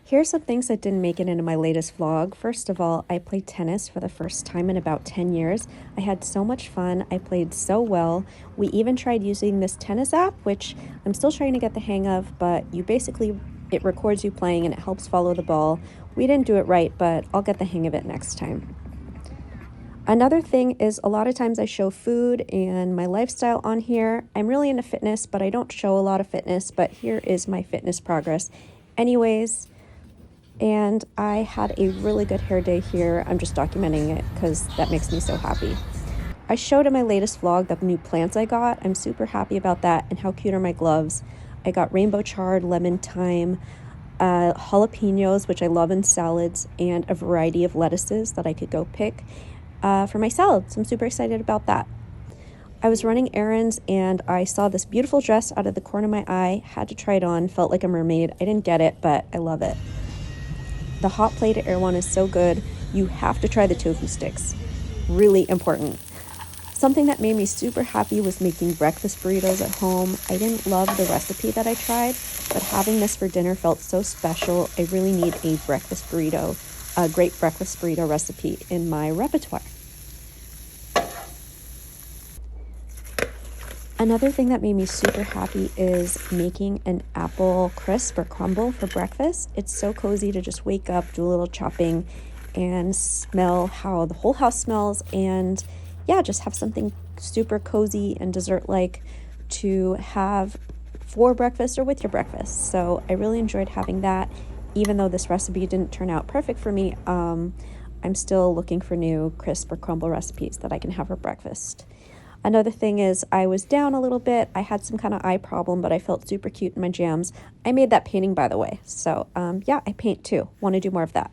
Here's some things that didn't make it into my latest vlog. First of all, I played tennis for the first time in about 10 years. I had so much fun. I played so well. We even tried using this tennis app, which I'm still trying to get the hang of, but it records you playing and it helps follow the ball. We didn't do it right, but I'll get the hang of it next time. Another thing is a lot of times I show food and my lifestyle on here. I'm really into fitness, but I don't show a lot of fitness, but here is my fitness progress. Anyways, and I had a really good hair day here. I'm just documenting it because that makes me so happy. I showed in my latest vlog the new plants I got. I'm super happy about that, and how cute are my gloves. I got rainbow chard, lemon thyme, jalapenos, which I love in salads, and a variety of lettuces that I could go pick for my salad. So I'm super excited about that. I was running errands and I saw this beautiful dress out of the corner of my eye. Had to try it on, felt like a mermaid. I didn't get it, but I love it. The hot plate at Erewhon is so good. You have to try the tofu sticks. Really important. Something that made me super happy was making breakfast burritos at home. I didn't love the recipe that I tried, but having this for dinner felt so special. I really need a great breakfast burrito recipe in my repertoire. Another thing that made me super happy is making an apple crisp or crumble for breakfast. It's so cozy to just wake up, do a little chopping, and smell how the whole house smells, and yeah, just have something super cozy and dessert-like to have for breakfast or with your breakfast. So I really enjoyed having that. Even though this recipe didn't turn out perfect for me, I'm still looking for new crisp or crumble recipes that I can have for breakfast. Another thing is I was down a little bit. I had some kind of eye problem, but I felt super cute in my jams. I made that painting, by the way. So yeah, I paint too. Want to do more of that.